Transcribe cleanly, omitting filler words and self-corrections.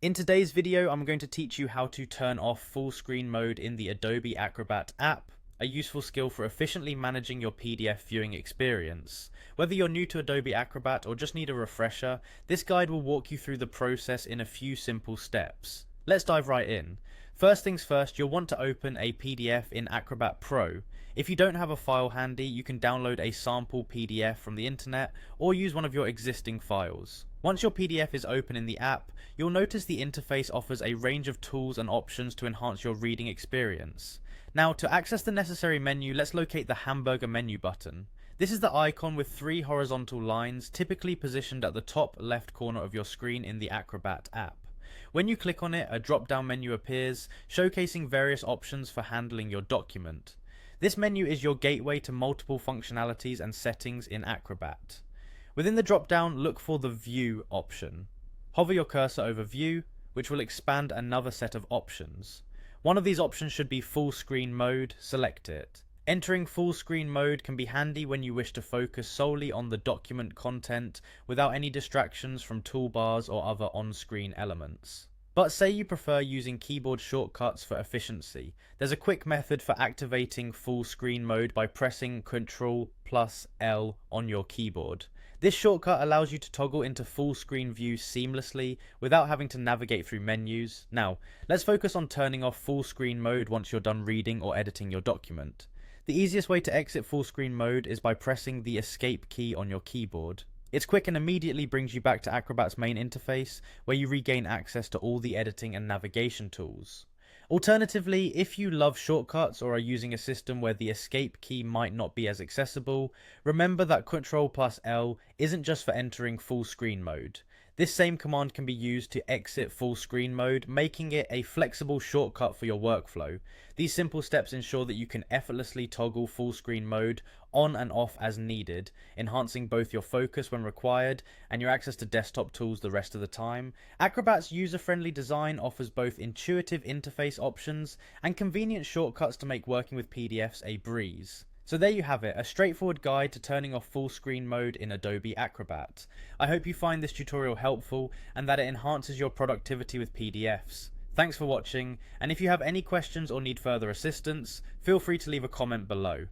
In today's video, I'm going to teach you how to turn off full screen mode in the Adobe Acrobat app, a useful skill for efficiently managing your PDF viewing experience. Whether you're new to Adobe Acrobat or just need a refresher, this guide will walk you through the process in a few simple steps. Let's dive right in. First things first, you'll want to open a PDF in Acrobat Pro. If you don't have a file handy, you can download a sample PDF from the internet or use one of your existing files. Once your PDF is open in the app, you'll notice the interface offers a range of tools and options to enhance your reading experience. Now, to access the necessary menu, let's locate the hamburger menu button. This is the icon with three horizontal lines, typically positioned at the top left corner of your screen in the Acrobat app. When you click on it, a drop-down menu appears, showcasing various options for handling your document. This menu is your gateway to multiple functionalities and settings in Acrobat. Within the drop-down, look for the View option. Hover your cursor over View, which will expand another set of options. One of these options should be full screen mode. Select it. Entering full screen mode can be handy when you wish to focus solely on the document content without any distractions from toolbars or other on-screen elements. But say you prefer using keyboard shortcuts for efficiency. There's a quick method for activating full screen mode by pressing Ctrl+L on your keyboard. This shortcut allows you to toggle into full screen view seamlessly without having to navigate through menus. Now, let's focus on turning off full screen mode once you're done reading or editing your document. The easiest way to exit full screen mode is by pressing the Escape key on your keyboard. It's quick and immediately brings you back to Acrobat's main interface, where you regain access to all the editing and navigation tools. Alternatively, if you love shortcuts or are using a system where the Escape key might not be as accessible, remember that Ctrl+L isn't just for entering full screen mode. This same command can be used to exit full screen mode, making it a flexible shortcut for your workflow. These simple steps ensure that you can effortlessly toggle full screen mode on and off as needed, enhancing both your focus when required and your access to desktop tools the rest of the time. Acrobat's user-friendly design offers both intuitive interface options and convenient shortcuts to make working with PDFs a breeze. So there you have it, a straightforward guide to turning off full screen mode in Adobe Acrobat. I hope you find this tutorial helpful and that it enhances your productivity with PDFs. Thanks for watching, and if you have any questions or need further assistance, feel free to leave a comment below.